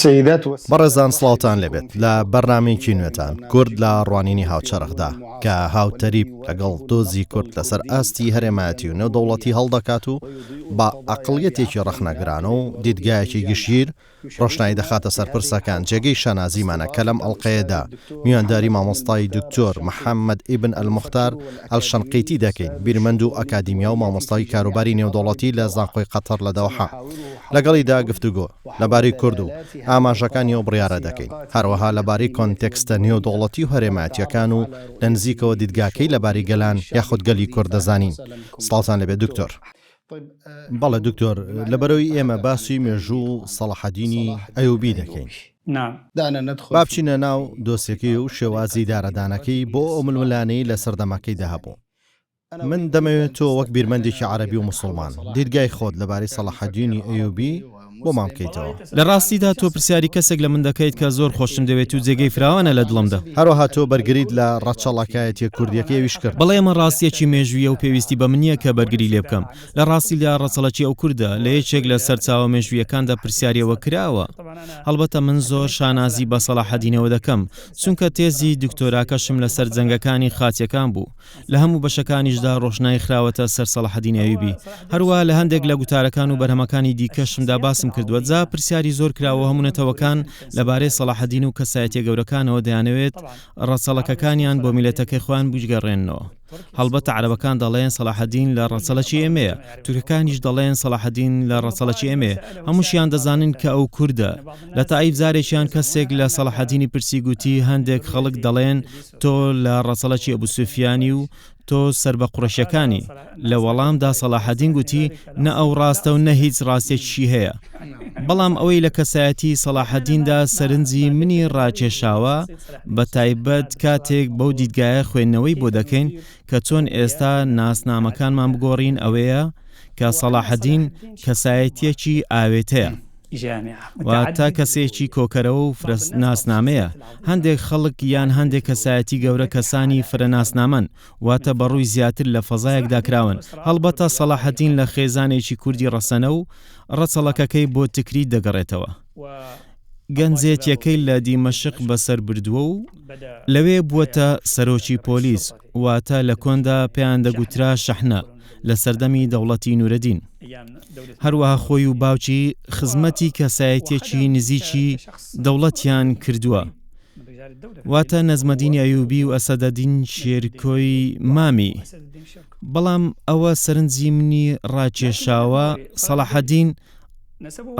بەڕێزان سڵاوتان لێبێت لە بەرنامەیەکی نوێتان کورد لە ڕوانینی هاوچەرخدا کە هاوتەریب لەگەڵ دۆزی کورد لەسەر ئاستی هەرێمایەتی و نێودەوڵەتی هەڵدەکات و بە عەقڵیەتێکی ڕەخنەگرانە و دیدگایەکی گشتگیر ڕۆشنایی دەخاتە سەر پرسەکان جێگەی شانازیمانە کە لەم ئەڵقەیەدا میوانداری مامۆستای دکتۆر محەممەد ئیبن ئەلموختار ئەلشەنقیتی دەکەین بیرمەند و ئەکادیمیا و مامۆستای کاروباری نێودەوڵەتی لە زانکۆی قەتەر لە دەوحە لەگەڵیدا گفتوگۆ لەبارەی کورد و ئاماژەکانی و بڕیارە دەکەین هەروەها لەبارەی کۆنتێکستە نێودەوڵەتی و هەرێمایەتیەکان و لە نزیکەوە دیدگاکەی لەبارەی گەلان یاخود گەلی کورد دەزانین. سڵاوتان لەبێت دکتۆر. بەڵێ دکتۆر لەبەرەوەی ئێمە باسی مێژوو سەڵاحەدینی ئەیوبی دەکەین. با بچینە ناو دۆسێکی و شێوازی دارەدانەکەی بۆ ئەو ململانەی لە سەردەمەکەی داهەبوو. من دەمەوێت تۆ وەک بیرمەندێکی عەرەبی و مسلمان دیدگای خۆت لەبارەی سەڵاحەدینی ئەیوبی بۆ مام بکەیتەوە. لە ڕاستیدا تۆ پرسیاری کەسێک لە من دەکەیت کە زۆر خۆشم دەوێت و جێگەی فراوانە لە دڵمدا. هەروەها تۆ بەرگریت لە ڕەچەڵەکایەتی کوردیەکەی ویش کرد. بەڵێ ئەمە ڕاستیەکی مێژوویە و پێویستی بە منیە کە بەرگری لێ بکەم. لە ڕاستیدا ڕەچەڵەکی ئەو کووردە لە یەکێک لە سەرچاوە مێژوویەکاندا پرسیاریەوە کراوە. هەڵبەتە من زۆر شانازی بە سەڵاحەدینەوە دەکەم چونکە تێزی دکتۆراکەشم لەسەر جەنگەکانی خاچیەکان بوو. لە هەموو بەشەکانیشدا ڕۆشنای خراوەتە سەر سەڵاحەدین ئەیوبی. هەروەها لە هەندێک لە گوتارەکان و بەرهەمەکانی دیکەشمدا باسم کردووە. جا پرسیاری زۆر کراوە هەمونەتەوەکان لەبارەی سەڵاحەدین و کەسایەتیە گەورەکانەوە دەیانەوێت ڕەچەڵەکەکانیان بۆ میلەتەکەی خۆیان بجگەڕێنەوە. هەڵبەتە عەرەبەکان دەڵێن سەڵاحەدین لە ڕەچەڵەکی ئێمەیە، تورکەکانیش دەڵێن سەڵاحەدین لە ڕەچەڵەکی ئێمەیە. هەمووشیان دەزانن کە ئەو کووردە. لە تائیف زارێکیان کەسێک لە سەڵاحەدینی پرسی گوتی هەندێک خەڵک دەڵێن تۆ لە ڕەچەڵەکی ئەبوسوفیانی و تۆ سەر بە قوڕەشیەکانی. لە وەڵامدا سەڵاحەدین گوتی نە ئەو ڕاستە و نە هیچ ڕاستێکیشی هەیە. بەڵام ئەوەی لە کەسایەتی سەڵاحەدیندا سەرنجی منی ڕاکێشاوە بە تایبەت کاتێک بەو دیدگایە خوێندنەوەی بۆ دەکەین کە چۆن ئێستا ناسنامەکانمان بگۆڕین ئەوەیە کە سەڵاحەدین کەسایەتیەکی ئاوێتەیە. واتە کەسێکی کۆکەرەوە و فرەناسنامەیە. هەندێک خەڵک یان هەندێک کەسایەتی گەورە کەسانی فرەناسنامەن واتە بەڕووی زیاتر لە فەزایەکدا کراون. هەڵبەتە سەڵاحەدین لە خێزانێکی کوردی ڕەسەنە و ڕەچەڵەکەکەی بۆ تکری دەگەڕێتەوە. گەنجێتیەکەی لە دیمەشق بەسەر بردووە و لەوێ بووەتە سەرۆکی پۆلیس واتە لە کۆندا پێیان دەگوترا شەحنە لە سەردەمی دەوڵەتی نورەدین. هەروەها خۆی و باوکی خزمەتی کەسایەتێکی نزیکی دەوڵەتیان کردووە. واتە نەزمەدین ئەیوبی و ئەسەدەدین شێرکۆی مامی. بەڵام ئەوە سەرنجی منی ڕاکێشاوە سەڵاحەدین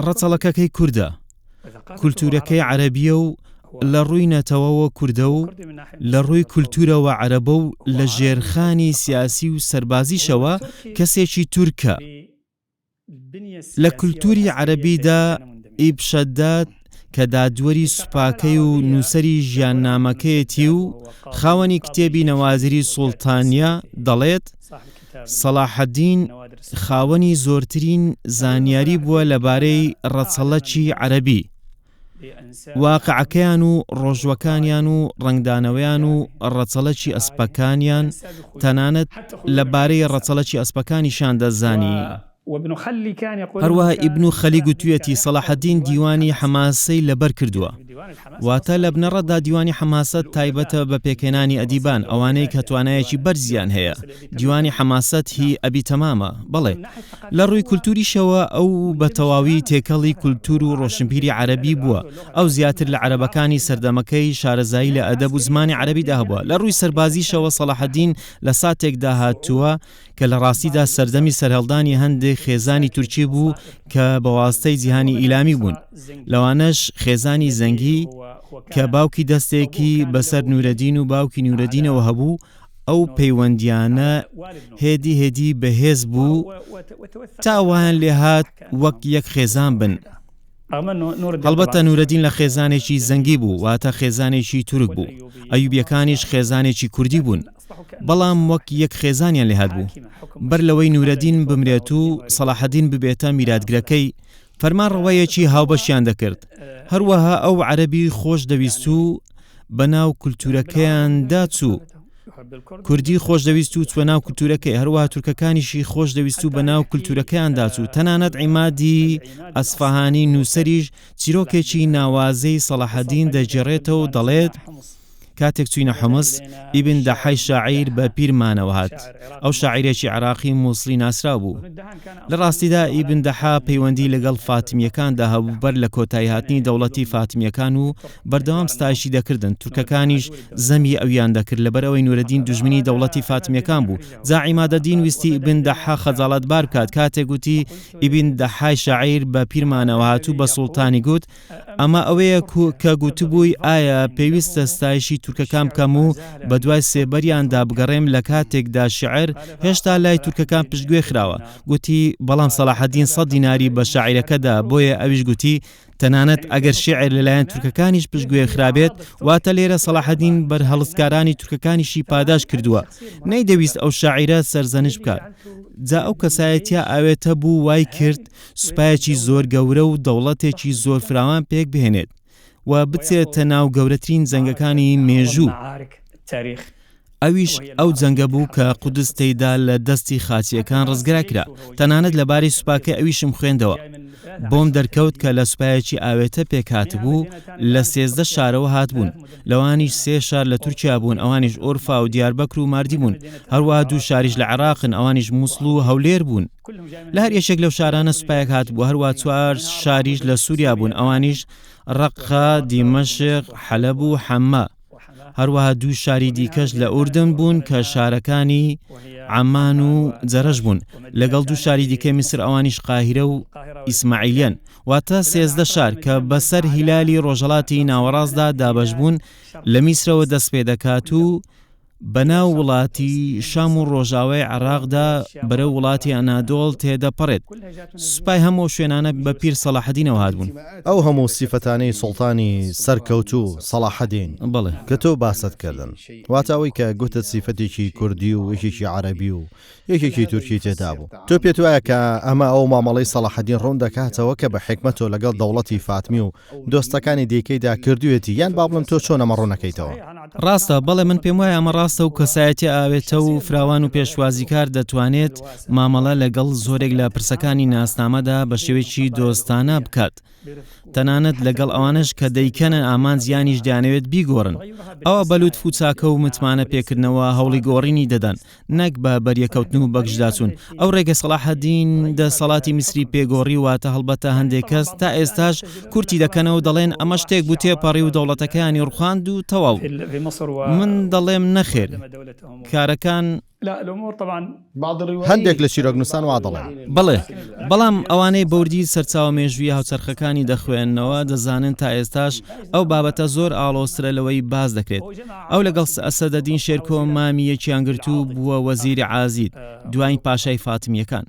ڕەچەڵەکەکەی کووردە. کولتورەکەی عەرەبیە و لە ڕووی نەتەوەوە کووردە و لە ڕووی کولتورەوە عەرەبە و لە ژێرخانی سیاسی و سەربازیشەوە کەسێکی تورکە. لە کولتوری عەرەبیدا ئیبشەدات کە دادوەری سوپاکەی و نووسەری ژیاننامەکەیەتی و خاوەنی کتێبی نەوازری سوڵتانیا دەڵێت سەڵاحەدین خاوەنی زۆرترین زانیاری بووە لەبارەی ڕەچەڵەکی عەرەبی، واقعەکەیان و ڕۆژوەکانیان و ڕنگدانەوەیان و ڕەچەڵەکی ئەسپەکانیان تەنانەت لەبارەی ڕەچەڵەکی ئەسپەکانیشان دەزانی. هەروەها ئیبن خەلی گوتوویەتی سەڵاحەدین دیوانی حەماسەی لەبەر کردووە. واتە لە بنەڕەتدا دیوانی حەماسەت تایبەتە بە پێکێنانی ئەدیبان ئەوانەی کە توانایەکی بەرزیان هەیە. دیوانی حەماسەت هی ئەبی تەمامە. بەڵێ لە ڕووی کولتوریشەوە ئەو بە تەواوی تێکەڵی کولتور و ڕۆشنبیری عەرەبی بووە. ئەو زیاتر لە عەرەبەکانی سەردەمەکەی شارەزایی لە ئەدەب و زمانی عەرەبیدا هەبووە. لە ڕووی سەربازیشەوە سەڵاحەدین لە ساتێکدا هاتووە کە لە ڕاستیدا سەردەمی سەرهەڵدانی هەندێک خێزانی تورکی بوو کە بە واستەی جیهانی ئیلامی بوون. لەوانەش خێزانی زەنگی کە باوکی دەستێکی بەسەر نورەدین و باوکی نورەدینەوە هەبوو. ئەو پەیوەندیانە هێدی بەهێز بوو تاوان لێ هات وەک یەک خێزان بن. هەڵبەتە نورەدین لە خێزانێکی زەنگی بوو واتە خێزانێکی تورک بوو. ئەیوبیەکانیش خێزانێکی کوردی بوون. بەڵام وەک یەک خێزانیان لێ هات بوو. بەر لەوەی نورەدین بمرێت و سەڵاحەدین ببێتە میراتگرەکەی فەرمانڕەوایەکی هاوبەشیان دەکرد. هەروەها ئەو عەرەبی خۆش دەویست و بەناو کولتورەکەیاندا چوو کوردی خۆشدەویست و چوە ناو کولتورەکەی، هەروەها تورکەکانیشی خۆشدەویست و بە ناو کولتورەکەیاندا چوو. تەنانەت عیمادی ئەسفەهانی نووسەریش چیرۆکێکی ناوازەی سەلاحەدین دەجێڕێتەوە و دەڵێت کاتێک چوینە حمص ئیبن دەحای شاعیر بە پیرمانەوە هات. ئەو شاعیرێکی عراقی مووسڵی ناسرا بوو. لە ڕاستیدا ئیبن دەحا پەیوەندی لەگەڵ فاتمیەکاندا هەبوو بەر لە کۆتایی هاتنی دەوڵەتی فاتمیەکان و بەردەوام ستایشی دەکردن. تورکەکانیش زەمی ئەویان دەکرد لەبەر ئەوەی نورەدین دوژمنی دەوڵەتی فاتمیەکان بوو. جا عیمادەدین ویستی ئیبن دەحا خەجاڵەتبار بکات. کاتێک گوتی ئیبن دەحای شاعیر بە پیرمانەوە هاتوو بە سوڵتانی گوت ئەمە ئەوەیە کە گوتبووی ئایا پێویستە ستایشی تورکەکان بکەم و بە دوای سێبەریاندا بگەڕێم لە کاتێکدا شعر هێشتا لای تورکەکان پشتگوێ خراوە. گوتی بەڵام سەلاحەدین 100 دیناری بە شاعیرەکەدا، بۆیە ئەویش گوتی تەنانەت ئەگەر شعر لەلایەن تورکەکانیش پشتگوێ خرابێت واتە لێرە سەلاحەدین بەر هەڵسکارانی تورکەکانیشی پاداش کردووە، نەیدەویست ئەو شاعیرە سەرزەنش بکات. جا ئەو کەسایەتیە ئاوێتە بوو وای کرد سوپایەکی زۆر گەورە و دەوڵەتێکی زۆر فراوان پێک بهێنێت و بچێتە ناو گەورەترین جەنگەکانی مێژوو. ئەویش ئەو جەنگە بوو کە قودس تێیدا لە دەستی خاچیەکان ڕزگرا کرا. تەنانەت لەبارەی سوپاکە ئەویشم خوێندەوە. بۆم دەرکەوت کە لە سوپایەکی ئاوێتە پێکات بوو لە 13 شارەوە هاتبوون. لەوانیش 3 شار لە تورکیا بوون، ئەوانیش ئۆرفا و دیاربەکر و ماردی بوون. هەروەها 2 شاریش لە عێراقن، ئەوانیش مووسڵ و هەولێر بوون. لە هەر یەکێک لەو شارانە سوپایەک هات بوو. هەروەها 4 شاریش لە سووریا بوون، ئەوانیش ڕەقە، دیمەشق، حەلەب و حەممە. هەروەها 2 شاری دیکەش لە ئوردن بوون کە شارەکانی عەمان و جەرەش بوون. لەگەڵ 2 شاری دیکەی میسر ئەوانیش قاهیرە و ئیسماعیلیان. واتە 13 شار کە بەسەر هیلالی ڕۆژهەڵاتی ناوەڕاستدا دابەش بوون لە میسرەوە دەست پێ دەکات و بەناو وڵاتی شام و ڕۆژاوای عێراقدا بەرەو وڵاتی ئەنادۆڵ تێدەپەڕێت. سوپای هەموو شوێنانە بە پیر سەلاحەدینەوە هاتبوون. ئەو هەموو سیفەتانەی سوڵتانی سەرکەوتوو سەلاحەدین بەڵێ کە تۆ باست کردن، واتە ئەوەی کە گوتت سیفەتێکی کوردی و یەکێکی عەرەبی و یەکێکی تورکی تێدا بوو. تۆ پێت وایە کە ئەمە ئەو مامەڵەی سەلاحەدین ڕوون دەکاتەوە کە بە حکمەتۆ لەگەڵ دەوڵەتی فاتمی و دۆستەکانی دیکەیدا کردوێتی، یان با بڵم تۆ چۆن ئەمە ڕوونەکەیتەوە؟ ڕاستە، بەڵێ من پێم وایە ئەمە ڕاستە و کەسایەتی ئاوێتە و فراوان و پێشوازیکار دەتوانێت مامەڵە لەگەڵ زۆرێک لە پرسەکانی ناسنامەدا بە شێوەیەکی دۆستانە بکات. تەنانەت لەگەڵ ئەوانش کە دەیکەنە ئامان زیانیش دەیانەوێت بیگۆڕن. ئەوە بەلوت فوچاکە و متمانە پێکردنەوە هەوڵی گۆڕینی دەدەن، نەک بە بەریەکەوتن و بەگشداچوون. ئەو ڕێگە سەلاحەدین دەسەڵاتی میسری پێگۆڕی واتە هەڵبەتە هەندێک کەس تا ئێستاش کورتی دەکەنەوە دەڵێن ئەمە شتێک بوو تێپەڕی و دەوڵەتەکەیانی ڕوخاند و تەواو. من دەڵێم نەخێر، کارەکان هەندێک لە چیرۆکنووسان وا دەڵێن. بڵێ، بەڵام ئەوانەی بەوردی سەرچاوە مێژووی هاوچەرخەکانی دەخوێننەوە دەزانن تا ئێستاش ئەو بابەتە زۆر ئاڵۆسترە لەوەی باز دەکرێت. ئەو لەگەڵ ئەسەدەدین شێرکۆ مامیەکیان گرتوو بووە وەزیری عازید دوای پاشای فاتمیەکان.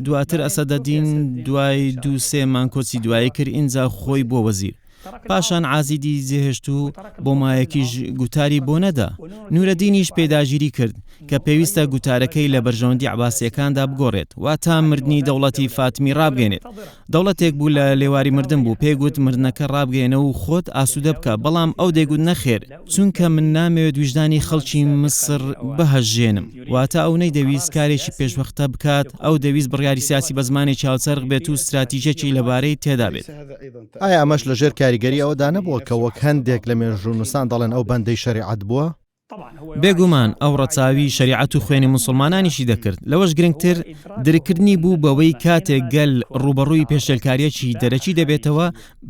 دواتر ئەسەدەدین دوای 2-3 مانکۆچی دوایی کرد، ئینجا خۆی بۆ وەزیر. پاشان عازیدی جێهێشت و بۆ مایەکیش گوتاری بۆ نەدا. نورەدینیش پێداگیری کرد کە پێویستە گوتارەکەی لە بەرژەوەندی عەباسیەکاندا بگۆڕێت، واتە مردنی دەوڵەتی فاتمی ڕابگەێنێت. دەوڵەتێک بوو لە لێواری مردن بوو، پێگوت مردنەکە ڕابگەێنە و خۆت ئاسوودە بکە، بەڵام ئەو دەیگوت نەخێر، چونکە من نامەوێت ویژدانی خەڵکی مسر بەهەژێنم. واتە ئەو نەیدەویست کارێکی پێشوەختە بکات، ئەو دەویست بڕیاری سیاسی بە زمانێکی هاوچەرخ بێت و استراتیژیەکی لەبارەی تێدا بێت. ئایا ئەمەش لەژێر کاریگەری ئەوەدا نەبووە کە وەک هەندێک لە مێژوونووسان دەڵێن ئەو بەندەی شەریعەت بووە؟ بێگومان ئەو ڕەچاوی شەریعەت و خوێنی موسڵمانانیشی دەکرد. لەوەش گرنگتر درکردنی بوو بەوەی کاتێک گەل ڕوبەڕووی پێشێلکاریەکی دەرەکی دەبێتەوە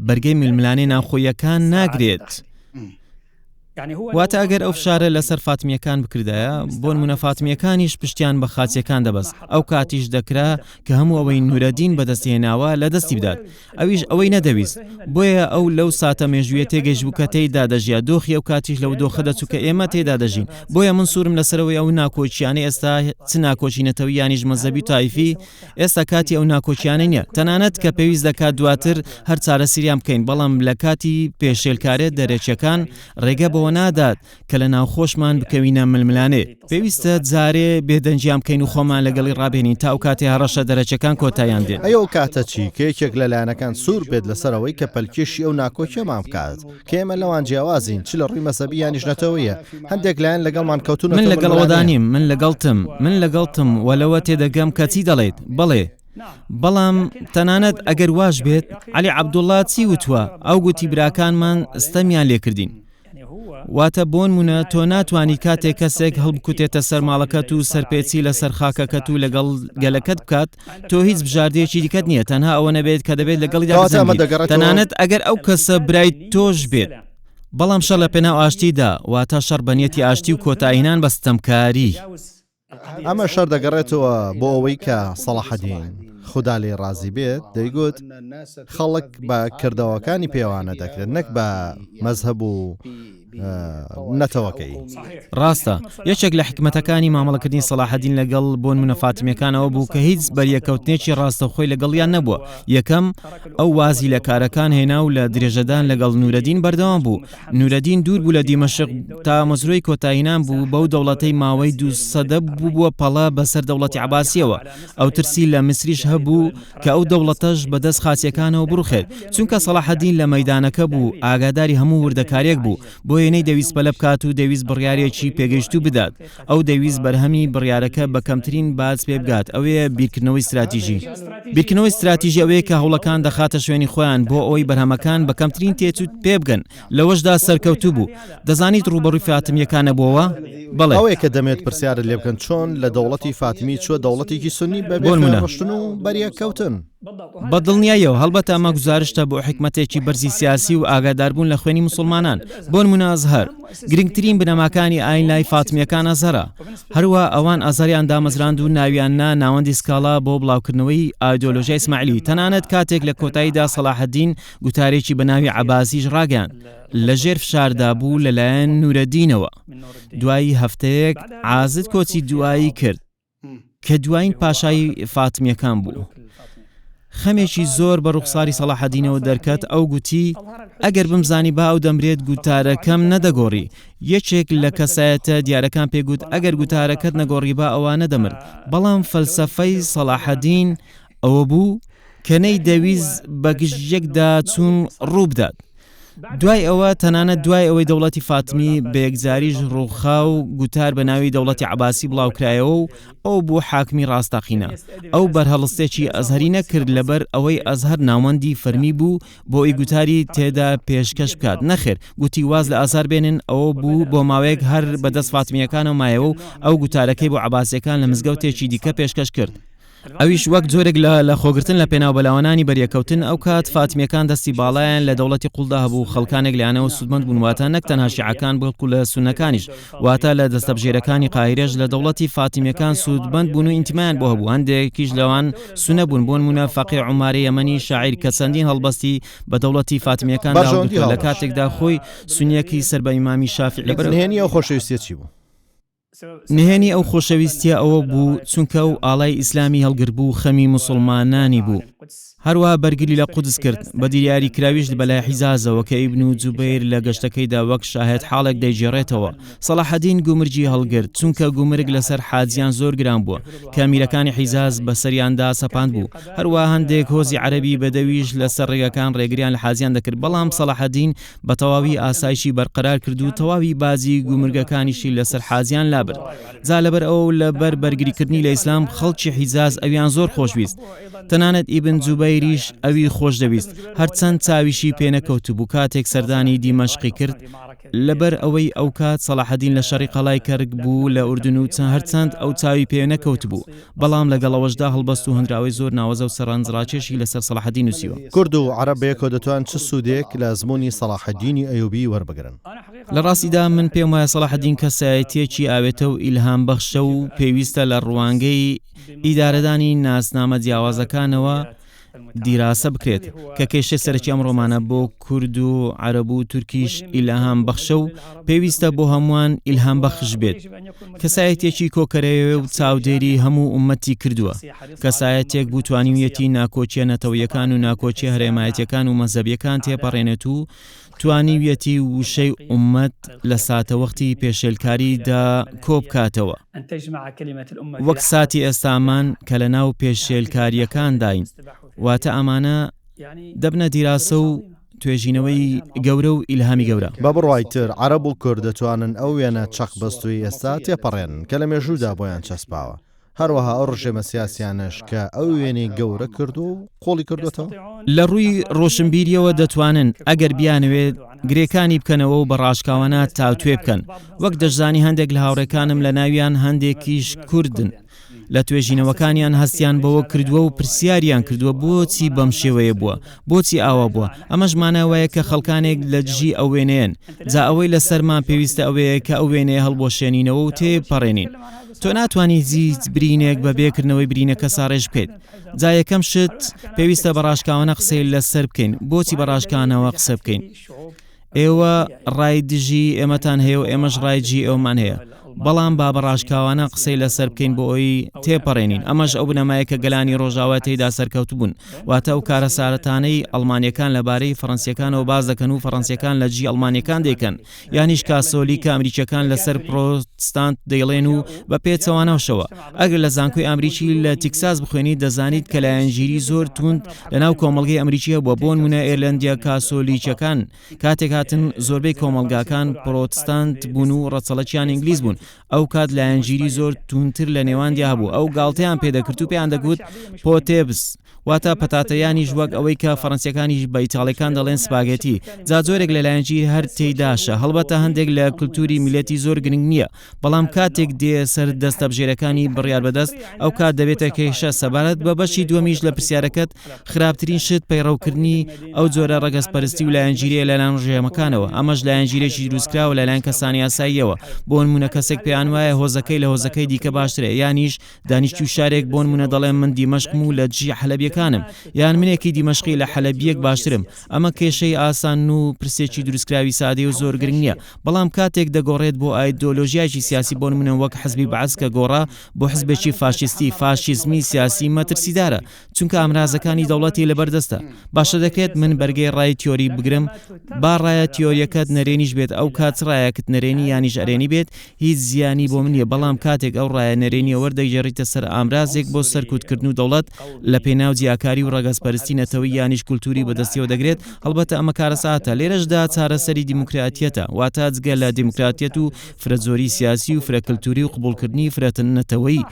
بەرگەی ململانەی ناوخۆیەکان ناگرێت. واتە ئەگەر ئەو فشارە لەسەر فاتمیەکان بکردایە، بۆ نمونە فاتمیەکانیش پشتیان بە خاچیەکان دەبەست. ئەو کاتیش دەکرا کە هەموو ئەوەی نورەدین بەدەستهێناوە لە دەستی بدات. ئەویش ئەوەی نەدەویست، بۆیە ئەو لەو ساتە مێژوویە تێگەیشت بوو کە تێیدا دەژیا. دۆخی ئەو کاتیش لەو دۆخە دەچوو کە ئێمە تێدا دەژین. بۆیە من سوورم لەسەرەوەی ئەو ناکۆچیانەی ئێستا چ ناکۆچینەتەوەی یانیش مەزەبی تایفی ئێستا کاتی ئەو ناکۆچیانە نییە. تەنانەت کە پێویست دەکات دواتر هەر چارەسەریان بکەین، بەڵام لە کاتی پێشێلکارێت دەرەچیەکان ڕێگە بەوە ئەوە نادات کە لە ناوخۆشمان بکەوینە ململانێ. پێویستە جارێ بێدەنجیام بکەین و خۆمان لەگەڵی ڕابێنین تا ئەو کاتێ هەڕەشە دەرەچەکان کۆتاییان دێت. ئەو کاتە چی کێکێک لە لایەنەکان سوور بێت لەسەرەوەی کە پەلکێشی ئەو ناکۆکیەمان بکات کە ئێمە لەوان جیاوازین چ لە ڕووی مەسەبی یانیش نەتەوەیە هەندێک لایەن لەگەڵمان کەوتون. من لەگەڵەوەدانیم، من لەگەڵتم وەلەوە تێدەگەم کە چی دەڵێت. بەڵێ بەڵام تەنانەت ئەگەر واش بێت عەلی عەبدوڵڵا چی وتووە؟ ئەو گوتی براکانمان ستەمیان لێکردین. واتە بۆ نمونە تۆ ناتوانی کاتێک کەسێک هەڵبکوتێتە سەر ماڵەکەت و سەرپێچی لەسەر خاکەکەت و لەگەڵ گەلەکەت بکات تۆ هیچ بژاردەیەکی دیکەت نییە تەنها ئەوە نەبێت کە دەبێت لەگەڵیدا بزەمبیت تەنانەت ئەگەر ئەو کەسە برای تۆش بێت. بەڵام شەڕ لە پێناو ئاشتیدا واتە شەڕ بەنیەتی ئاشتی و کۆتاییان بە ستەمکاری. ئەمە شەر دەگەڕێتەوە بۆ ئەوەی کە سەڵاحەدین خوددا لێ ڕازی بێت دەیگوت خەڵک بە کردەوەکانی پێوانە دەکرێت نەک بە مەزهەب و نەتەوەکەی. ڕاستە یەکێک لە حکمەتەکانی مامەڵەکردنی سەلاحەدین لەگەڵ بۆ نمونە فاتمیەکانەوە بوو کە هیچ بەریەکەوتنێکی ڕاستەخۆی لەگەڵیان نەبووە. یەکەم ئەو وازی لە کارەکان هێنا و لە درێژەدان لەگەڵ نورەدین بەردەوام بوو. نورەدین دوور بوو لە دیمەشق تا مەزروی کۆتاییان بوو بەو دەوڵەتەی ماوەی 200 بووە پەڵە بەسەر دەوڵەتی عەباسیەوە. ئەو ترسی لە میسریش هەبوو کە ئەو دەوڵەتەش بەدەست خاچیەکانەوە بڕوخێت چونکە سەلاحەدین لە مەیدانەکە بوو ئاگاداری هەموو وردەکارێک بوو بۆ هێنەی دەویست پەلە بکات و دەویست بڕیارێکی پێگەیشتوو بدات. ئەو دەویست بەرهەمی بڕیارەکە بە کەمترین باج پێ بگات. ئەوەیە بیرکردنەوەی استراتیژی. بیرکردنەوەی استراتیژی ئەوەیە کە هەوڵەکان دەخاتە شوێنی خۆیان بۆ ئەوەی بەرهەمەکان بە کەمترین تێچوت پێ بگەن. لەوەشدا سەرکەوتوو بوو. دەزانیت ڕوبەڕووی فاتمیەکانە بووە؟ بەڵێ ئەوەیە کە دەمێت پرسیارت لێ بکەن چۆن لە دەوڵەتی فاتمی چوە دەوڵەتێکی سونی بە ڕشتن و بەریەکەوتن. بە دڵنیاییەوە هەڵبەتە ئەمە گزارشتە بۆ حکمەتێکی بەرزی سیاسی و ئاگاداربوون لە خوێنی موسڵمانان. بۆ نمونە ئەزهەر گرنگترین بنەماکانی ئاین لای فاتمیەکان ئەزهەرە. هەروە ئەوان ئازاریان دامەزراند و ناویاننا ناوەندی سکاڵا بۆ بڵاوکردنەوەی ئایدۆلۆژیای ئیسماعیلی. تەنانەت کاتێک لە کۆتاییدا سەلاحەدین گوتارێکی بە ناوی عەباسیش ڕاگەیاند لەژێر فشاردا بوو لەلایەن نورەدینەوە. دوایی هەفتەیەک عازت کۆچی دوایی کرد کە دوایین پاشای فاتمیەکان بوو. خەمێکی زۆر بە ڕوخساری سەلاحەدینەوە دەرکەت. ئەو گوتی ئەگەر بمزانی با ئەو دەمرێت گوتارەکەم نەدەگۆڕی. یەکێک لە کەسایەتە دیارەکان پێگوت ئەگەر گوتارەکەت نەگۆڕی با ئەوانە دەمر. بەڵام فەلسەفەی سەلاحەدین ئەوە بوو کە نەیدەویست بە گشتێکدا چوون ڕووبدات. دوای ئەوە تەنانەت دوای ئەوەی دەوڵەتی فاتمی بە یەکجاریش ڕووخا و گوتار بە ناوی دەوڵەتی عەباسی بڵاوکرایەوە و ئەو بوو حاکمی ڕاستەقینە. ئەو بەرهەڵستێکی ئەزهەری نەکرد لەبەر ئەوەی ئەزهەر ناوەندی فەرمی بوو بۆ ئەوی گوتاری تێدا پێشکەش بکات. نەخێر گوتی واز لە ئازار بێنن. ئەوە بوو بۆ ماوەیەک هەر بەدەست فاتمیەکانەوە مایەوە و ئەو گوتارەکەی بۆ عەباسیەکان لە مزگەوتێکی دیکە پێشکەش کرد. ئەویش وەک جۆرێک لە خۆگرتن لە پێناو بەلاوانانی بەریەکەوتن. ئەو کات فاتمیەکان دەستی باڵایان لە دەوڵەتی قوڵدا هەبوو. خەڵکانێک لەیانەوە سودمەند بوون واتە نەک تەنها شیعەکان بەڵکو لە سونەکانیش واتە لە دەستەبژێرەکانی قاهیرەش لە دەوڵەتی فاتمیەکان سودمەند بوون و ئینتیمایان بۆ هەبوو. هەندێکیش لەوان سونە بوون. بۆ نمونە فەقیع عوماری یەمەنی شاعیر کە چەندین هەڵبەستی بە دەوڵەتی فاتمیەکان داوە لە کاتێکدا خۆی سونیەکی سەر بە ئیمامی شافعی بەرهێنی ئەو خۆشەویستیە چی بوو؟ نهێنی ئەو خۆشەویستیە ئەوە بوو چونکە و ئاڵای ئیسلامی هەڵگر بوو خەمی موسڵمانانی بوو. هەروە بەرگری لە قودس کرد بە دیاری کراویش بەلای حیزازەوە کە ئیبن و جوبەیر لە گەشتەکەیدا وەک شاهێد حاڵێک دەیجێڕێتەوە. سەلاحەدین گومرجی هەڵگرت چونکە گومرگ لەسەر حاجیان زۆر گران بووە کە ئەمیرەکانی حیزاز بەسەریاندا سەپاند بوو. هەروە هەندێک هۆزی عەرەبی بەدەویش لەسەر ڕێگەکان ڕێگریان لە حاجیان دەکرد. بەڵام سەلاحەدین بە تەواوی ئاسایشی بەرقەرار کرد و تەواوی بازی گومرگەکانیشی لەسەر حاجیان لابرد. جا لەبەر ئەو لەبەر بەرگریکردنی لە ئیسلام خەڵکی حیزاز ئەویان زۆر خۆشویست. تەنانەت ئیبن جوبەیریش ئەوی خۆش دەویست هەرچەند چاویشی پێنەکەوت بوو کاتێک سەردانی دیمەشقی کرد. لەبەر ئەوەی ئەو کات سەلاحەدین لە شەڕی قەڵای کەرگ بوو لە ئوردون و هەرچەند ئەو چاوی پێ نەکەوت بوو. بەڵام لەگەڵەوەشدا هەڵبەست و هەندراوی زۆر ناوەزە و سەرنجڕاکێشی لەسەر سەلاحەدین نووسیوە. کورد و عەرەب بەیەکەوە دەتوان چ سوودێک لە زمانی سەلاحەدینی ئەیوبی وەربگرن؟ لە ڕاستیدا من پێم وایە سەلاحەدین کەسایەتیەکی ئاوێتە و ئیلهام بەخشە و پێویستە لە ڕوانگەی ئیدارەدانی ناسنامە جیاوازەکانەوە دیراسە بکرێت کە کێشە سەرەکی ئەم ڕۆمانە بۆ کورد و عەرەب و تورکیش ئیلهام بەخشە و پێویستە بۆ هەمووان ئیلهام بەخش بێت. کەسایەتێکی کۆکەرەوێ و چاودێری هەموو ئومەتی کردووە. کەسایەتێک بوو توانیویەتی ناکۆچیە نەتەوەیەکان و ناکۆچیە هەرێمایەتیەکان و مەزهەبیەکان تێپەڕێنێت و توانیویەتی وشەی ئومەت لە ساتەوەختی پێشێلکاریدا کۆبکاتەوە، وەک ساتی ئێستامان کە لە ناو پێشێلکاریەکان داین، واتە ئەمانە دەبنە دیراسە و توێژینەوەی گەورە و ئیلهامی گەورە. بە بڕایتر عەرەب و کورد دەتوانن ئەو وێنە چەق بەستووی ئێستا تێپەڕێنن کە لە مێژوودا بۆیان چەسپاوە. هەروەها ئەو ڕژێمە سیاسیانش کە ئەو وێنەی گەورە کردو و قۆڵی کردوێتەوە لە ڕووی ڕۆشنبیریەوە دەتوانن ئەگەر بیانوێت گرێکانی بکەنەوە و بە ڕاشکاوانە تاوتوێ بکەن، وەک دەشزانی هەندێک لە هاوڕێکانم لە ناویان هەندێکیش کوردن لە توێژینەوەکانیان هەستیان بەوە کردووە و پرسیاریان کردووە بۆچی بەم شێوەیە بووە، بۆچی ئاوا بووە. ئەمەش ماناوایە کە خەڵکانێک لە دژی ئەو وێنەیەن، جا ئەوەی لەسەرمان پێویستە ئەوەیە کە ئەو وێنەیە هەڵبۆشێنینەوە و تێپەڕێنین. تۆ ناتوانانی هیچ برینێک بە بێکردنەوەی برینەکە ساڕێژ بکەیت. جا یەکەم شت پێویستە بە ڕاشکاوانە قسەی لەسەر بکەین. بۆچی بە ڕاشکانەوە قسە بکەین؟ ئێوە ڕای دژی ئێمەتان هەیە و ئێمەش ڕایجی ئێوەمان هەیە، بەڵام با بە ڕاشکاوانە قسەی لەسەر بکەین بۆ ئەوی تێپەڕێنین. ئەمەش ئەو بنەمایە کە گەلانی ڕۆژاوا تێیدا سەرکەوت بوون، واتە ئەو کارە سارەتانەی ئەڵمانیەکان لەبارەی فەڕەنسیەکانەوە باز دەکەن و فەڕەنسیەکان لە جی ئەڵمانیەکان دەیکەن، یانیش کاسۆلی کە ئەمریکیەکان لەسەر پرۆتستانت دەیڵێن و بە پێچەوانەوەشەوە. ئەگەر لە زانکۆی ئەمریکی لە تیکساس بخوێنیت دەزانیت کە لایەنگیری زۆر توند لەناو کۆمەڵگەی ئەمریکیە بووە. بۆ نمونە ئێرلەندیا کاسۆلیکەکان کاتێک هاتن زۆربەی کۆمەڵگاکان پرۆتستانت بوون و ڕەچەڵەکیان ئینگلیز بوون. ئەو کات لایەنگیری زۆر تونتر لە نێواندیا هەبوو. ئەو گاڵتەیان پێدەکرد و پێیان دەگوت پۆتێبس، واتە پەتاتەیانیش وەک ئەوەی کە فەڕەنسیەکانیش بە ئیتاڵیەکان دەڵێن سپاگێتی. جا جۆرێک لە لایەنگی هەر تێیداشە. هەڵبەتە هەندێک لە کولتوری میلەتی زۆر گرنگ نییە، بەڵام کاتێک دێ سەر دەستە بژێرەکانی بڕیار بەدەست، ئەو کات دەبێتە کێشە سەبارەت بە بەشی دووەمیش لە پرسیارەکەت. خراپترین شت پەیڕەوکردنی ئەو جۆرە ڕەگەزپەرستی و لایەنگیریە لەلایەن ڕژێمەکانەوە. ئەمەش لایەنگیرێکی دروستکراوە لەلایەن کەسانی یاساییەوە. بۆ نمونە کەسێک پێیان وایە هۆزەکەی لە هۆزەکەی دیکە باشترێ، یانیش دانیشتوی شارێک بۆ نمونە دەڵێن من دیمەشقم و لە دژی حەلەبیەکانم، یان منێکی دیمەشقی لە حەلەبیەک باشترم. ئەمە کێشەی ئاسان و پرسێکی دروستکراوی سادەی و زۆر گرنگ نییە، بەڵام کاتێک دەگۆڕێت بۆ ئایدۆلۆژیایکی سیاسی، بۆ نمونە وەک حزبی بەعەز کە گۆڕا بۆ حزبێکی فاشیستی، فاشیزمی سیاسی مەترسیدارە، چونکە ئامرازەکانی دەوڵەتی لەبەردەستە. باشە دەکرێت من بەرگەی ڕای تیۆری بگرم، با ڕایە تیۆریەکەت نەرێنیش بێت، ئەو کات ڕایەکت نەرێنی یانیش ئەرێنی بێت، هیچ زیانی بۆ من نیە. بەڵام کاتێک ئەو ڕایە نەرێنیە وەردەگێڕیتە سەر ئامرازێک بۆ سەرکوتکردن و دەوڵەت لە پێناو جیاکاری و ڕەگەزپەرستی نەتەوەی یانیش کولتوری بەدەستیەوە دەگرێت. هەڵبەتە ئەمە کارەساتە. لێرەشدا چارەسەری دیموکراتیەتە، واتە جگە لە دیموکراتیەت و فرەجۆری سیاسی و فرەکەلتوری و قبولکردنی فرەتەنەتەوەی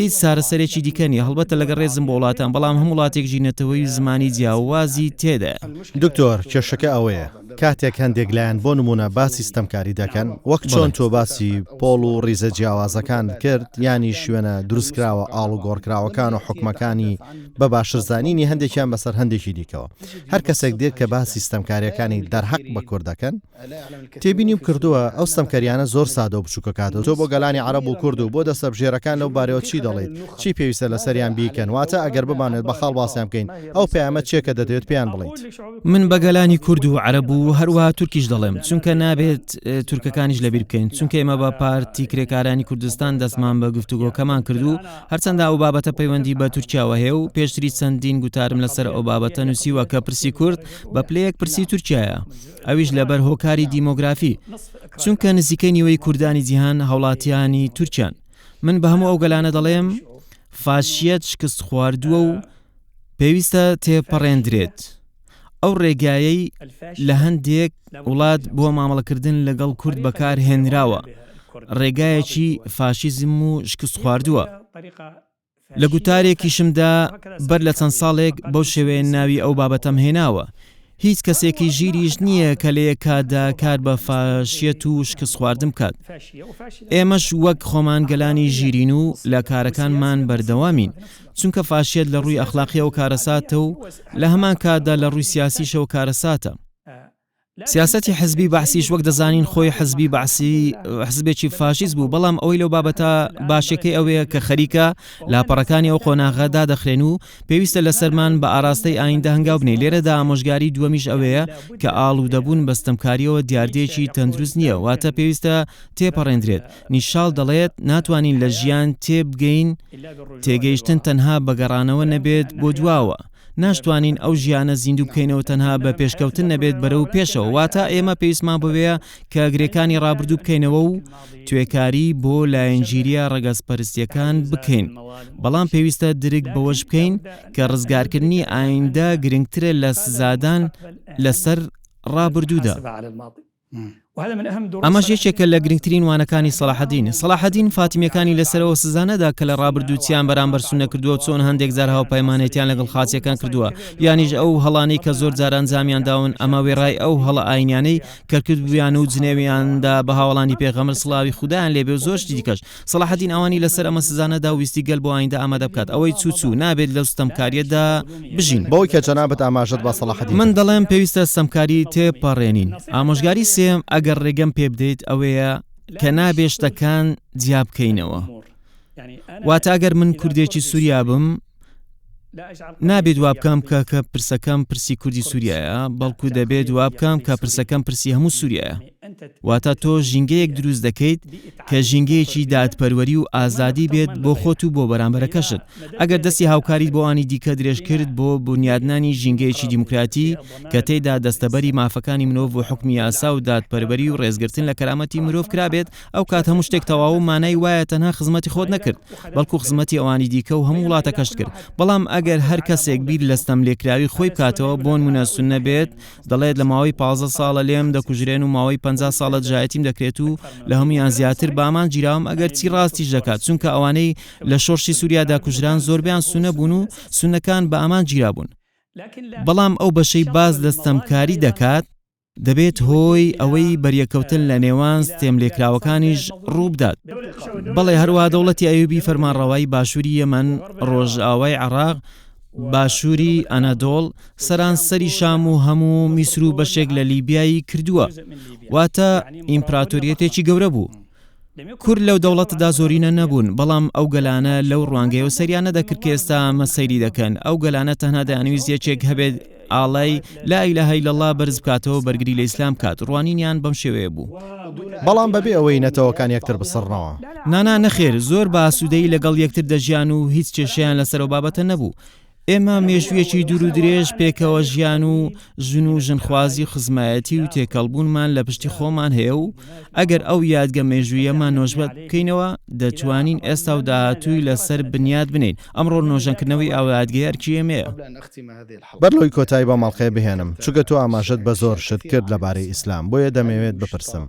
هیچ چارەسەرێکی دیکە نیە. هەڵبەتە لەگەڵ ڕێزم بۆ وڵاتان، بەڵام هەموو وڵاتێکی نەتەوەی زمانی جیاوازی تێدا. دکتۆر کێشەکە ئەوەیە کاتێک هەندێک لایەن بۆ نمونە باسی ستەمکاری دەکەن، وەک چۆن تۆ باسی پۆڵ و ڕیزە جیاوازەکان کرد، یانی شوێنە دروستکراوە ئاڵ و گۆڕکراوەکان و حکومەکانی بە باشرزانینی هەندێکیان بەسەر هەندێکی دیکەوە. هەر کەسێک دێت کە باسی ستەمکاریەکانی دەرحەق بە کوردەکەن، تێبینیم کردووە ئەو ستەمکاریانە زۆر سادە و بچووکەکاتەوە. تۆ بۆ گەلانی عەرەب و کورد و بۆ دەستە بژێرەکان لەو بارەوە چی دەڵێیت؟ چی پێویستە لەسەریان بیکەن؟ واتە ئەگەر بمانێت بە خاڵ باسییان بکەین، ئەو پەیامەت چیەکە دەدەوێت پێیان بڵێیت؟ من بە گەلانی کورد و عەرەب و هەروەها تورکیش دەڵێم، چونکە نابێت تورکەکانیش لەبیر بکەین، چونکە ئێمە بە پارتی کرێکارانی کوردستان دەستمان بە گفتوگۆکەمان کردو، هەرچەندە ئەو بابەتە پەیوەندی بە تورکیاوە هەیە و پێشتری چەندین گوتارم لەسەر ئەو بابەتە نووسیوە کە پرسی کورد بە پلەیەک پرسی تورکیایە، ئەویش لەبەر هۆکاری دیمۆگرافی، چونکە نزیکەی نیوەی کوردانی جیهان هەوڵاتیانی تورکیان. من بە هەموو ئەو گەلانە دەڵێم فاشیەت شکست خواردووە و پێویستە تێپەڕێندرێت. ئەو ڕێگایەی لە هەندێک وڵات بۆ مامەڵەکردن لەگەڵ کورد بەکار هێنراوە، ڕێگایەکی فاشیزم و شکست خواردووە. لە گوتارێکیشمدا بەر لە چەند ساڵێک بەو شێوەیە ناوی ئەو بابەتەم هێناوە. هیچ کەسێکی ژیریش نییە کە لە یەکادا کار بە فاشیەت و شکست خواردن بکات. ئێمەش وەک خۆمان گەلانی ژیرین و لە کارەکانمان بەردەوامین، چونکە فاشیەت لە ڕووی ئەخلاقیەوە کارەساتە و لە هەمان کاتدا لە ڕووی سیاسیشەوە کارەساتە. سیاسەتی حزبی بەعسیش وەک دەزانین خۆی حزبی بەعسی حزبێکی فاشیست بوو، بەڵام ئەوەی لەو بابەتە باشەکەی ئەوەیە کە خەریکە لاپەڕەکانی ئەو قۆناغەدا دەخرێن و پێویستە لە سەرمان بە ئاراستەی ئایندە هەنگاو بنێ. لێرەدا ئامۆژگاری دووەمیش ئەوەیە کە ئاڵوودەبوون بە ستەمکاریەوە دیاردەیەکی تەندروست نییە، واتە پێویستە تێپەڕێندرێت. نیشاڵ دەڵێت ناتوانین لە ژیان تێبگەین، تێگەیشتن تەنها بەگەڕانەوە نەبێت بۆ دواوە. ناشتوانین ئەو ژیانە زیندوو بکەینەوە تەنها بە پێشکەوتن نەبێت بەرەو پێشەوە، واتە ئێمە پێویستمان بووەیە کە گرێکانی ڕابردوو بکەینەوە و توێکاری بۆ لایەنگیریە ڕەگەزپەرستیەکان بکەین، بەڵام پێویستە درک بەوەش بکەین کە ڕزگارکردنی ئایندە گرنگترە لە سزادان لەسەر ڕابردوودا. ئەمەش یەکێکە لە گرنگترین وانەکانی سەلاحەدین. سەلاحەدین فاتیمیەکانی لەسەرەوە سزانەدا کە لە ڕابردووچیان بەرامبەر سونە کردووە، چۆن هەندێک جار هاوپەیمانێتیان لەگەڵ خاچیەکان کردووە، یانیش ئەو هەڵانەی کە زۆر جار ئەنجامیان داون ئەمە وێڕای ئەو هەڵە ئاینیانەی کەرکرد بوویان و جنێویاندا بە هاوڵانی پێغەمبەر سڵاوی خودایان لێبێ و زۆر شتی دیکەش. سەلاحەدین ئەوانی لەسەر ئەمە سزانەدا ویستی گەل بۆ ئایندە ئامادە بکات، ئەوەی چوو نابێت لەو ستەمکاریەدا بژین. بۆی کە جەنابەت ئاماژەت بە سەلاحەدین. من دەڵێم پێویستە ستەمکاری تێپەڕێنین. ئامۆژگاری سێم ئەگەر ڕێگەم پێ بدەیت ئەوەیە کە نابێ شتەکان جیا بکەینەوە. واتە ئەگەر من کوردێکی سووریا بم نابێت وا بکەم کە پرسەکەم پرسی کوردی سووریایە، بەڵکو دەبێت وا بکەم کە پرسەکەم پرسی هەموو سووریایە. واتە تۆ ژینگەیەک دروست دەکەیت کە ژینگەیەکی دادپەروەری و ئازادی بێت بۆ خۆت و بۆ بەرامبەرەکەشت. ئەگەر دەستی هاوکاریت بۆ ئانی دیکە درێژ کرد بۆ بنیادنانی ژینگەیەکی دیموکراتی کە تێیدا دەستەبەری مافەکانی مرۆڤ و حکمی یاسا و دادپەروەری و ڕێزگرتن لە کەرامەتی مرۆڤ کرابێت، ئەو کات هەموو شتێک تەواو مانای وایە تەنها خزمەتی خۆت نەکرد، بەڵکو خزمەتی ئەوانی دیکە و هەموو وڵاتەکەشت کرد. بەڵام ئەگەر هەر کەسێک بیر لە ستەملێکراوی خۆی بکاتەوە بۆ نمونە سونە بێت، دەڵێت لە ماوەی 15 ساڵە لێم دەکوژرێن و ماوەی 50 ساڵە جایەتیم دەکرێت و لە هەمویان زیاتر بامان گیراوم، ئەگەر چی ڕاستیش دەکات، چونکە ئەوانەی لە شۆرشی سووریادا کوژران زۆربیان سونە بوون و سونەکان بە ئامان گیرا بوون. بەڵام ئەو بەشەی باز لە ستەمکاری دەکات دەبێت هۆی ئەوەی بەریەکەوتن لە نێوان ستێملێکراوەکانیش ڕوو بدات. بەڵێ هەروەها دەوڵەتی ئەیوبی فەرمانڕەوایی باشووری یەمەن، ڕۆژئاوای عێراق، باشووری ئەنەدۆڵ، سەرانسەری شام و هەموو میسر و بەشێک لە لیبیایی کردووە، واتە ئیمپراتۆریەتێکی گەورە بوو. کورد لەو دەوڵەتدا زۆرینە نەبوون، بەڵام ئەو گەلانە لەو ڕوانگەیەوە سەریانە دەکرد کە ئێستا ئەمە سەیری دەکەن. ئەو گەلانە تەنها دەیانویست یەکێک هەبێت ئاڵای لا ئیلاهە ئیلەڵڵا بەرز بکاتەوە بەرگری لە ئیسلام کات. ڕوانینیان بەم شێوەیە بوو. بەڵام بەبێ ئەوەی نەتەوەکان یەکتر بسڕنەوە. نانا نەخێر، زۆر بە ئاسوودەیی لەگەڵ یەکتر دەژیان و هیچ کێشەیان لەسەرەوە بابەتە نەبوو. ئێمە مێژوویەکی دوور و درێژ پێکەوە ژیان و ژن و ژنخوازی و خزمایەتی و تێکەڵبوونمان لە پشتی خۆمان هەیە و ئەگەر ئەو یادگە مێژوویەمان نۆژبەت بکەینەوە دەتوانین ئێستا و داهاتووی لەسەر بنیاد بنین. ئەمڕۆ نۆژەنکردنەوەی ئەو یادگەی هەرکی ئێمەیە. بەرلۆی کۆتایی بە ماڵقەیە بهێنم، چونکە تۆ ئاماژەت بە زۆر شت کرد لەبارەی ئیسلام، بۆیە دەمەوێت بپرسم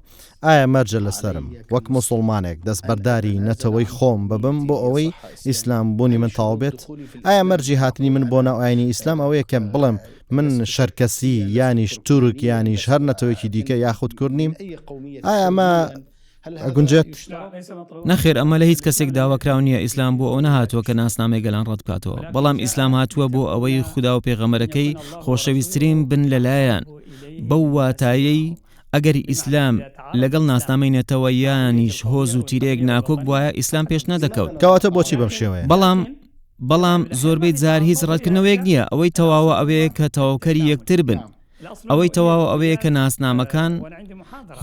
ئایا مەرجە لەسرم وەک موسڵمانێک دەستبەرداری نەتەوەی خۆم ببم بۆ ئەوەی ئیسلام بوونی من تەواو بێت؟ ئایا مەرجی هاتنی من بۆ ناو ئاینی ئیسلام ئەوەیە کە بڵێم من شەرکەسی یانیش تورک یانیش هەر نەتەوەیەکی دیکە یاخود کورد نیم؟ ئایا ئەمە ئەگونجێت؟ نەخێر، ئەمە لە هیچ کەسێک داواکراو نییە. ئیسلام بۆ ئەو نەهاتووە کە ناسنامەی گەلان ڕەت بکاتەوە، بەڵام ئیسلام هاتووە بۆ ئەوەی خوددا و پێغەمبەرەکەی خۆشەویستترین بن لەلایەن. بەو واتایەی ئەگەر ئیسلام لەگەڵ ناسنامەی نێتەوە یانیش هۆز و تیرێک ناکۆک بواە ئیسلام پێش نەدەکەوت. کەواتە بۆچی بەم شێوەیە؟ بەڵام زۆربەی جار هیچ ڕەتکردنەوەیەک نییە. ئەوەی تەواوە ئەوەیە کە تەواوکەری یەکتر بن. ئەوەی تەواوە ئەوەیە کە ناسنامەکان،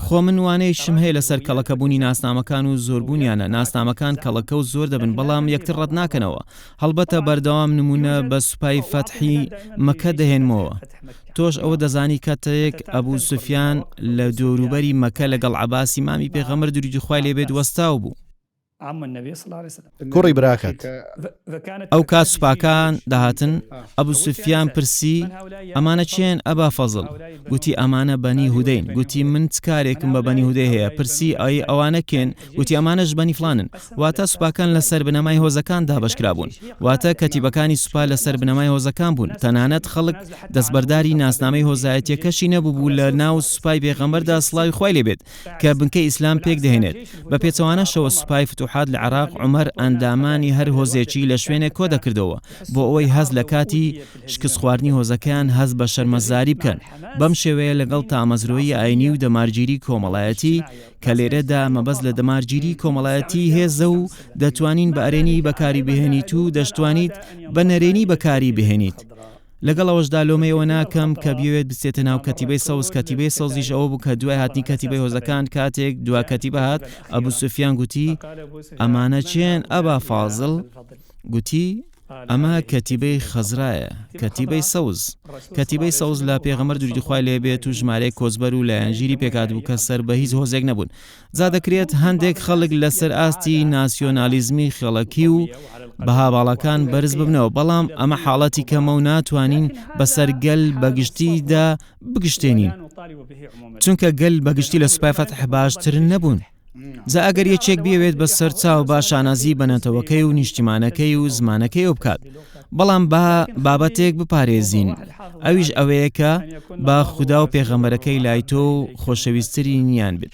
خۆ من وانەیەشم هەیە لەسەر کەڵەکەبوونی ناسنامەکان و زۆربوونیانە. ناسنامەکان کەڵەکە و زۆر دەبن، بەڵام یەکتر ڕەت ناکەنەوە. هەڵبەتە بەردەوام نمونە بە سوپای فەتحی مەکە دەهێنمەوە. تۆش ئەوە دەزانی کاتێک ئەبوو سوفیان لە دۆروبەری مەکە لەگەڵ عەباسی مامی پێغەمبەر دووری خوای لێبێت وەستاو بوو. کوڕی براکەت ئەو کات سوپاکان داهاتن، ئەبوو سوفیان پرسی ئەمانە چێن؟ ئەبا فەزڵ گوتی ئەمانە بەنی هودەین. گوتی من چ کارێکم بە بەنی هودەی هەیە؟ پرسی ئەوانە کێن؟ گوتی ئەمانەش بەنی فلانن. واتە سوپاکان لەسەر بنەمای هۆزەکان دابەشکرا بوون، واتە کەتیبەکانی سوپا لەسەر بنەمای هۆزەکان بوون. تەنانەت خەڵک دەستبەرداری ناسنامەی هۆزایەتیەکەشی نەبوو لە ناو سوپای پێغەمبەردا سڵاوی خوای لێبێت کە بنکەی ئیسلام پێک دەهێنێت. بە پێچەوانەشەوە سوپای فتوحات لە عێراق عومەر ئەندامانی هەر هۆزێکی لە شوێنێک کۆ دەکردەوە بۆ ئەوەی هەز لە کاتی شکست خواردنی هۆزەکان هەز بە شەرمەزاری بکەن. بەم شێوەیە لەگەڵ تامەزرۆیی ئاینی و دەمارگیری کۆمەڵایەتی کە لێرەدا مەبەست لە دەمارگیری کۆمەڵایەتی هێزە و دەتوانین بە ئەرێنی بەکاری بهێنیت و دەشتوانیت بە نەرێنی بەکاری بهێنیت. لەگەڵ ئەوەشدا لۆمەیەوە ناکەم کە بیەوێت بچێتە ناو کەتیبەی سەوز. کەتیبەی سەوزیش ئەوە بوو کە دوای هاتنی کەتیبەی هۆزەکان کاتێک دوا کەتیبە هات، ئەبوو سوفیان گوتی ئەمانە چێن؟ ئەبا فازڵ گوتی ئەمە کەتیبەی خەزرایە، کەتیبەی سەوز. کەتیبەی سەوز لە پێغەمبەر دووری خوای لێبێت و ژمارەی کۆچبەر و لایەنگیری پێکات بوو کە سەر بە هیچ هۆزێک نەبوون. جا دەکرێت هەندێک خەڵک لەسەر ئاستی ناسیۆنالیزمی خەڵکی و بەها باڵەکان بەرز ببنەوە، بەڵام ئەمە حاڵەتی کەمە و ناتوانین بەسەر گەل بەگشتیدا بگشتێنین، چونکە گەل بەگشتی لە سوپای فەتح باشتر نەبوون. جا ئەگەر یەکێک بێوێت بە سەرچاو با شانازی بەنەتەوەکەی و نیشتیمانەکەی و زمانەکەی بکات، بەڵام با بابەتێک بپارێزین، ئەویش ئەوەیە کە با خوددا و پێغەمبەرەکەی لای تۆ و خۆشەویستتری نیان بێت.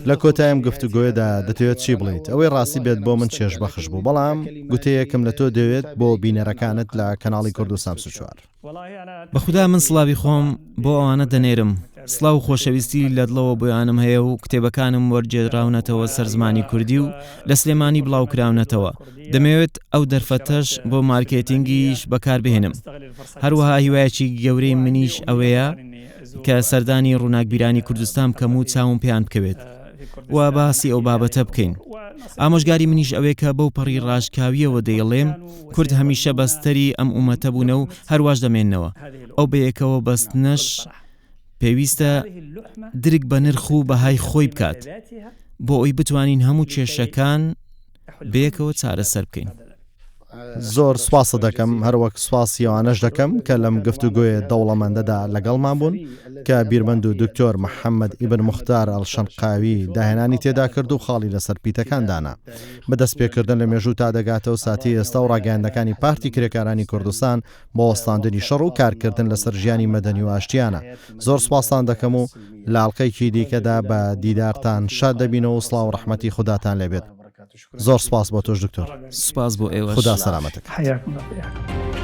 لە کۆتاییم گفتوگۆیەدا دەتەوێت چی بڵیت؟ ئەوەی ڕاستی بێت بۆ من چێژ بەخش بوو، بەڵام گوتەیەکم لە تۆ دەوێت بۆ بینەرەکانت لە کەناڵی کوردستان 24. بەخدا من سڵاوی خۆم بۆ ئەوانە دەنێرم، سڵاو و خۆشەویستی لە دڵەوە بۆیانم هەیە و کتێبەکانم وەرجێراونەتەوە سەر زمانی کوردی و لە سلێمانی بڵاوکراونەتەوە. دەمەوێت ئەو دەرفەتەش بۆ مارکێتینگیش بەکاربهێنم. هەروەها هیوایەکی گەورەی منیش ئەوەیە کە سەردانی ڕووناکبیرانی کوردستان بکەم و چاوم پێیان بکەوێت و باسی ئەو بابەتە بکەین. ئامۆژگاری منیش ئەوەیە کە بەو پەڕی ڕاشکاویەوە دەیڵێم کورد هەمیشە بەستەری ئەم ئومەتە بوونە و هەرواش دەمێننەوە. ئەو بەیەکەوە بەستنەش پێویستە درک بە نرخ و بەهای خۆی بکات بۆ ئەوی بتوانین هەموو کێشەکان بەیەکەوە چارەسەر بکەین. زۆر سوپاسە دەکەم، هەروەک سوپاسی ئەوانەش دەکەم کە لەم گفتوگۆیە دەوڵەمەندەدا لەگەڵمان بوون کە بیرمەند و دکتۆر محەممەد ئیبن موختار ئەڵشەنقاوی داهێنانی تێدا کرد و خاڵی لەسەر پیتەکان دانا. بەدەست پێکردن لە مێژوو تا دەگاتەوە ساتی ئێستا و ڕاگەیاندەکانی پارتی کرێکارانی کوردستان بۆ وەستاندنی شەڕ و کارکردن لەسەر ژیانی مەدەنی و ئاشتیانە. زۆر سوپاسان دەکەم و لاڵقەیەکی دیکەدا بە دیدارتان شاد دەبینەوە و سڵاو و ڕەحمەتی خوداتان لێبێت. زۆر سپاس بۆ تۆش دکتۆر. سپاس بۆ ئێوە. خدا سەلامەتك. حياكم الله.